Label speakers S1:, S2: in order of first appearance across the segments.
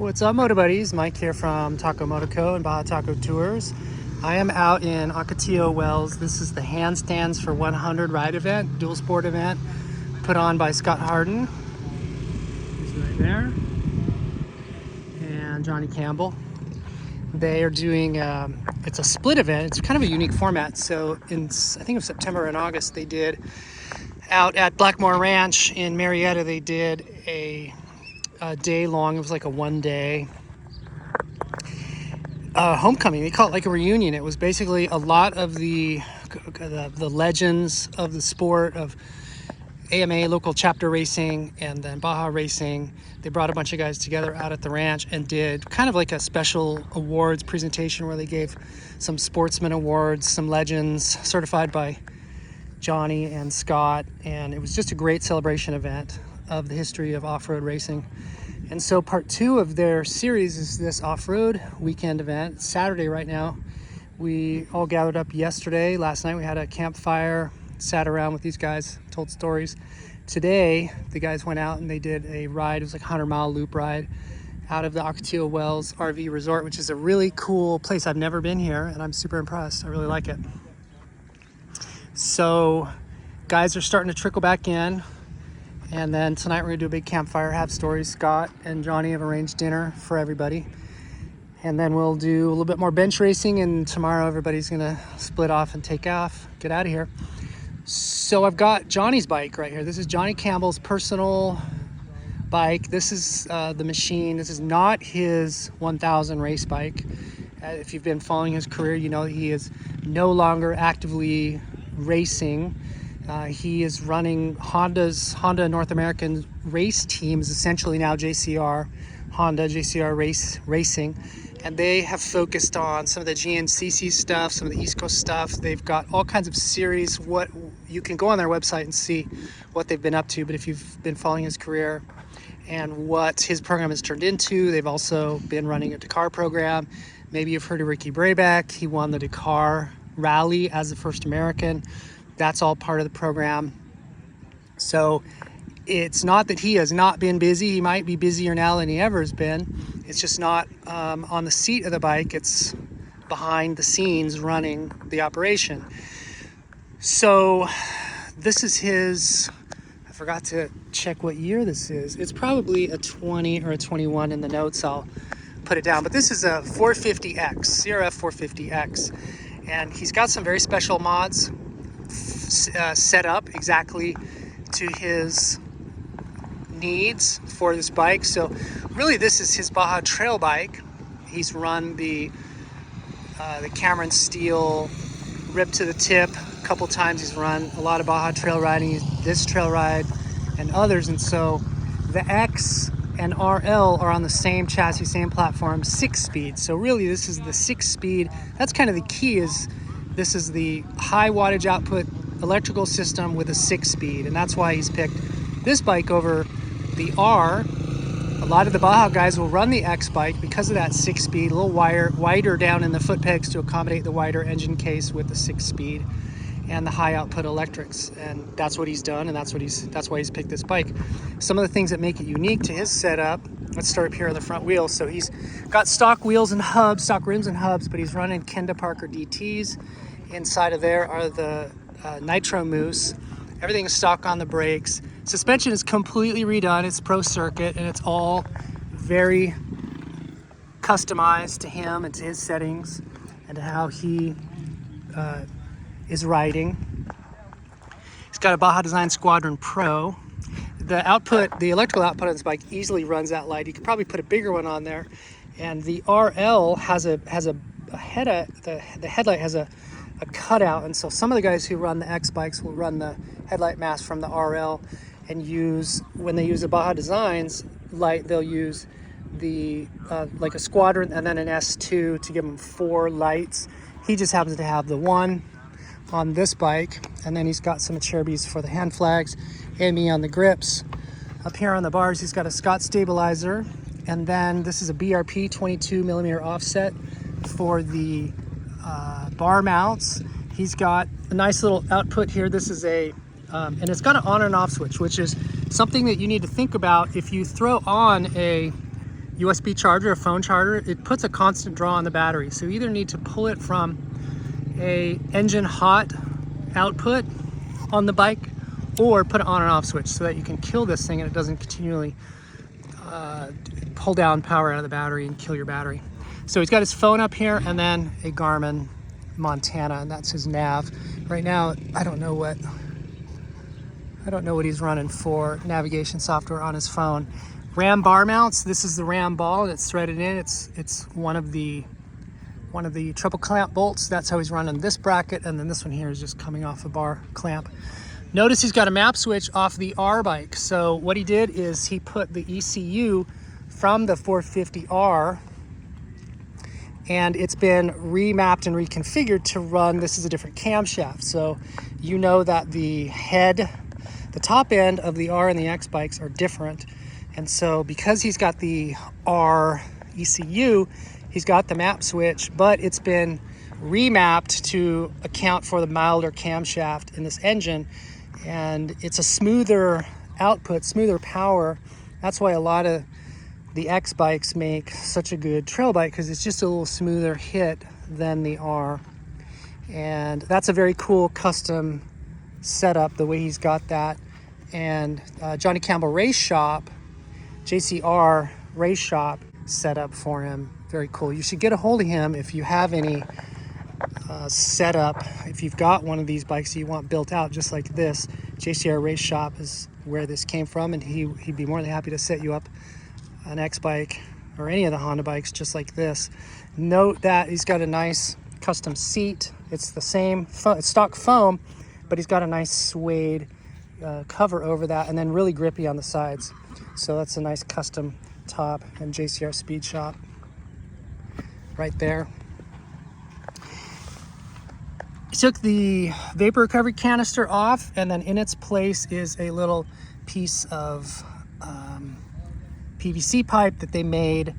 S1: What's up, Moto Buddies? Mike here from Moto Co and Baja Taco Tours. I am out in Ocotillo Wells. This is the Handstands for 100 ride event, dual sport event, put on by Scotty Harden. He's right there. And Johnny Campbell. They are doing, it's a split event. It's kind of a unique format. So in, I think it was September and August, they did out at Blackmore Ranch in Marietta, they did a day long, it was like a 1 day homecoming. They call it like a reunion. It was basically a lot of the legends of the sport of AMA local chapter racing and then Baja racing. They brought a bunch of guys together out at the ranch and did kind of like a special awards presentation where they gave some sportsman awards, some legends certified by Johnny and Scott, and it was just a great celebration event of the history of off-road racing. And so part 2 of their series is this off-road weekend event. It's Saturday right now. We all gathered up yesterday. Last night we had a campfire, sat around with these guys, told stories. Today the guys went out and they did a ride. It was like a 100-mile loop ride out of the Ocotillo Wells RV Resort, which is a really cool place. I've never been here and I'm super impressed. I really like it. So guys are starting to trickle back in. And then tonight we're gonna do a big campfire, have stories. Scott and Johnny have arranged dinner for everybody. And then we'll do a little bit more bench racing, and tomorrow everybody's gonna split off and take off, get out of here. So I've got Johnny's bike right here. This is Johnny Campbell's personal bike. This is the machine. This is not his 1000 race bike. If you've been following his career, you know he is no longer actively racing. He is running Honda North American race team, is essentially now JCR Racing, and they have focused on some of the GNCC stuff, some of the East Coast stuff. They've got all kinds of series. What you can go on their website and see what they've been up to, but if you've been following his career and what his program has turned into, they've also been running a Dakar program. Maybe you've heard of Ricky Brayback. He won the Dakar Rally as the first American. That's all part of the program. So it's not that he has not been busy. He might be busier now than he ever has been. It's just not on the seat of the bike. It's behind the scenes running the operation. So this is his, I forgot to check what year this is. It's probably a 20 or a 21 in the notes. I'll put it down. But this is a 450X, CRF450X. And he's got some very special mods set up exactly to his needs for this bike. So really this is his Baja trail bike. He's run the Cameron Steel Rip to the Tip a couple times. He's run a lot of Baja trail riding, this trail ride and others. And so the X and RL are on the same chassis, same platform, 6-speed. So really this is the 6-speed. That's kind of the key, is this is the high wattage output electrical system with a 6-speed, and that's why he's picked this bike over the R. A lot of the Baja guys will run the X bike because of that 6-speed, a little wider down in the foot pegs to accommodate the wider engine case with the 6-speed and the high output electrics, and that's what he's done, and that's why he's picked this bike. Some of the things that make it unique to his setup, let's start up here on the front wheel. So he's got stock wheels and hubs, stock rims and hubs, but he's running Kenda Parker DTs. Inside of there are the Nitro Moose. Everything is stock on the brakes. Suspension is completely redone. It's pro circuit, and it's all very customized to him and to his settings and to how he is riding. He's got a Baja Design Squadron Pro. The electrical output on this bike easily runs that light. You could probably put a bigger one on there. And the RL has the headlight has a cutout, and so some of the guys who run the X bikes will run the headlight mast from the RL and when they use the Baja Designs light, they'll use the like a Squadron and then an S2 to give them 4 lights. He just happens to have the one on this bike, and then he's got some Cherubies for the hand flags and me on the grips. Up here on the bars, he's got a Scott stabilizer, and then this is a BRP 22mm offset for the bar mounts. He's got a nice little output here. This is and it's got an on and off switch, which is something that you need to think about. If you throw on a USB charger, a phone charger, it puts a constant draw on the battery. So you either need to pull it from a engine hot output on the bike or put an on and off switch so that you can kill this thing and it doesn't continually pull down power out of the battery and kill your battery. So he's got his phone up here and then a Garmin Montana, and that's his nav. Right now, I don't know what he's running for navigation software on his phone. Ram bar mounts. This is the Ram ball and it's threaded in. It's one of the triple clamp bolts. That's how he's running this bracket, and then this one here is just coming off a bar clamp. Notice he's got a map switch off the R bike. So what he did is he put the ECU from the 450R, and it's been remapped and reconfigured to run. This is a different camshaft. So you know that the top end of the R and the X bikes are different. And so because he's got the R ECU, he's got the map switch, but it's been remapped to account for the milder camshaft in this engine. And it's a smoother output, smoother power. That's why a lot of the X bikes make such a good trail bike, because it's just a little smoother hit than the R. And that's a very cool custom setup, the way he's got that. And Johnny Campbell Race Shop, JCR Race Shop, set up for him. Very cool. You should get a hold of him if you have any setup. If you've got one of these bikes that you want built out just like this, JCR Race Shop is where this came from, and he'd be more than happy to set you up an X bike or any of the Honda bikes just like this. Note that he's got a nice custom seat. It's the same it's stock foam, but he's got a nice suede cover over that, and then really grippy on the sides. So that's a nice custom top, and JCR Speed Shop right there. He took the vapor recovery canister off, and then in its place is a little piece of PVC pipe that they made.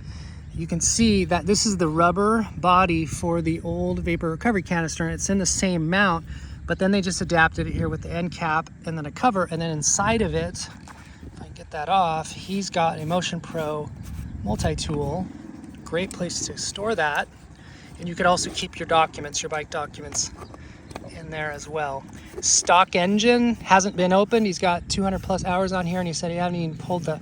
S1: You can see that this is the rubber body for the old vapor recovery canister, and it's in the same mount, but then they just adapted it here with the end cap and then a cover, and then inside of it, if I can get that off, he's got a Motion Pro multi-tool. Great place to store that. And you could also keep your documents, your bike documents, in there as well. Stock engine hasn't been opened. He's got 200 plus hours on here, and he said he hasn't even pulled the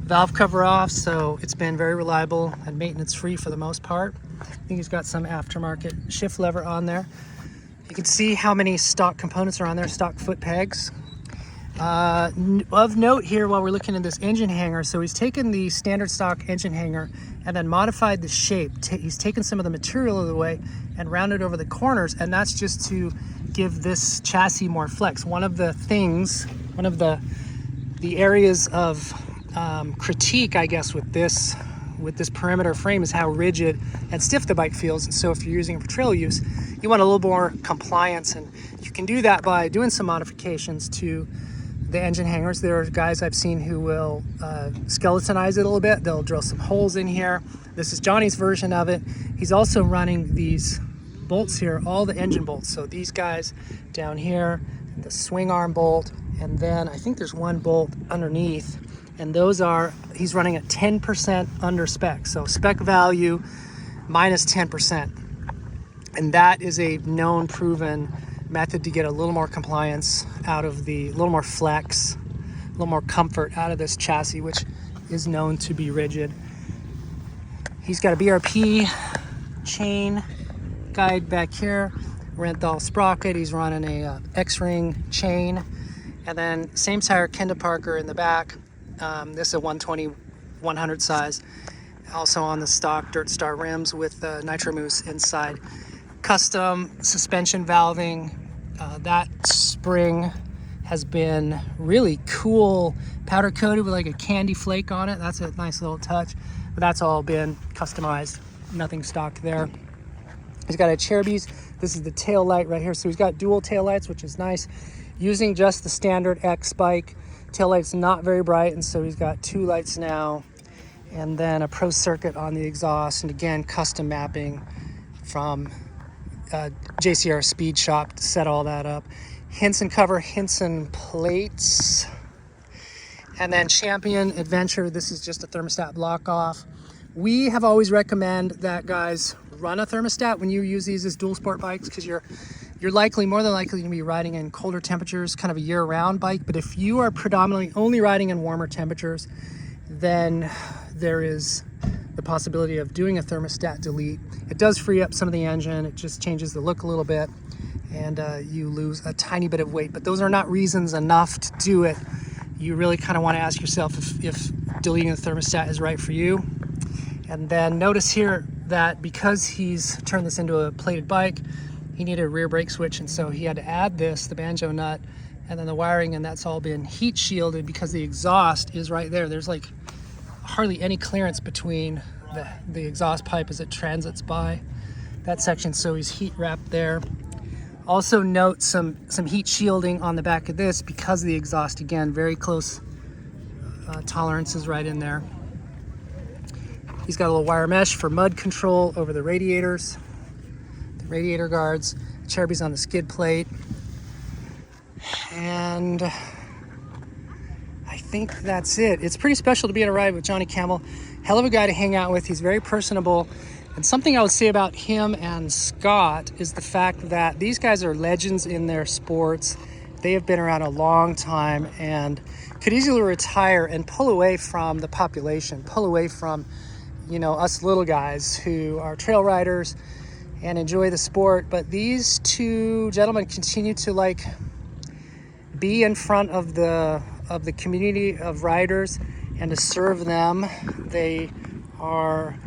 S1: valve cover off, so it's been very reliable and maintenance free for the most part. I think he's got some aftermarket shift lever on there. You can see how many stock components are on there, stock foot pegs. Of note here, while we're looking at this engine hanger, so he's taken the standard stock engine hanger and then modified the shape. He's taken some of the material of the way and rounded over the corners, and that's just to give this chassis more flex. One of the things, one of the areas of critique, I guess, with this perimeter frame is how rigid and stiff the bike feels. And so if you're using it for trail use, you want a little more compliance, and you can do that by doing some modifications to the engine hangers. There are guys I've seen who will skeletonize it a little bit. They'll drill some holes in here. This is Johnny's version of it. He's also running these bolts here, all the engine bolts. So these guys down here, the swing arm bolt, and then I think there's one bolt underneath, and those are, he's running at 10% under spec. So spec value minus 10%. And that is a known, proven method to get a little more compliance out of a little more flex, a little more comfort out of this chassis, which is known to be rigid. He's got a BRP chain guide back here, Renthal sprocket. He's running a X-ring chain, and then same tire Kenda Parker in the back. This is a 120/100 size, also on the stock Dirt Star rims with Nitro Mousse inside. Custom suspension valving. That spring has been really cool, powder coated with like a candy flake on it. That's a nice little touch, but that's all been customized, nothing stock there. He's got a Cherubies. This is the tail light right here. So he's got dual tail lights, which is nice. Using just the standard X bike, tail light's not very bright, and so he's got two lights now, and then a pro circuit on the exhaust, and again, custom mapping from JCR Speed Shop to set all that up. Hinson cover, Hinson plates, And then Champion Adventure, this is just a thermostat block off. We have always recommend that guys run a thermostat when you use these as dual sport bikes, because you're more than likely going to be riding in colder temperatures, kind of a year-round bike. But if you are predominantly only riding in warmer temperatures, then there is the possibility of doing a thermostat delete. It does free up some of the engine. It just changes the look a little bit, and you lose a tiny bit of weight. But those are not reasons enough to do it. You really kind of want to ask yourself if deleting the thermostat is right for you. And then notice here that because he's turned this into a plated bike, he needed a rear brake switch, and so he had to add this, the banjo nut, and then the wiring, and that's all been heat shielded because the exhaust is right there. There's like hardly any clearance between the exhaust pipe as it transits by that section, so he's heat wrapped there. Also note some heat shielding on the back of this because of the exhaust. Again, very close tolerances right in there. He's got a little wire mesh for mud control over the radiators, the radiator guards, Cherubies on the skid plate. And I think that's it. It's pretty special to be on a ride with Johnny Campbell. Hell of a guy to hang out with. He's very personable. And something I would say about him and Scott is the fact that these guys are legends in their sports. They have been around a long time and could easily retire and pull away from the population, pull away from, you know, us little guys who are trail riders and enjoy the sport. But these two gentlemen continue to like be in front of the community of riders and to serve them. They are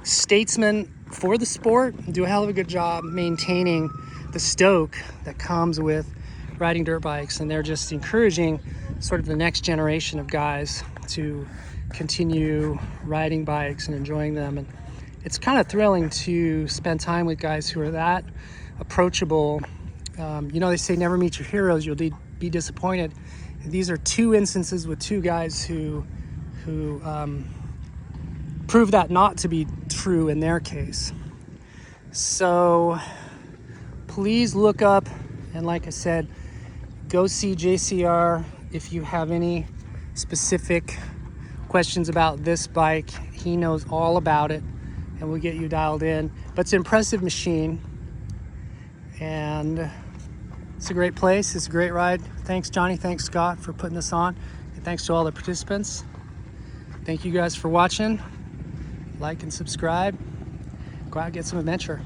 S1: statesmen for the sport, do a hell of a good job maintaining the stoke that comes with riding dirt bikes, and they're just encouraging sort of the next generation of guys to continue riding bikes and enjoying them. And it's kind of thrilling to spend time with guys who are that approachable. You know, they say never meet your heroes, you'll be disappointed. These are two instances with two guys who prove that not to be true in their case. So please look up, and like I said, go see JCR if you have any specific questions about this bike. He knows all about it and will get you dialed in. But it's an impressive machine and it's a great place. It's a great ride. Thanks Johnny, thanks Scott for putting this on, and thanks to all the participants. Thank you guys for watching. Like and subscribe. Go out and get some adventure.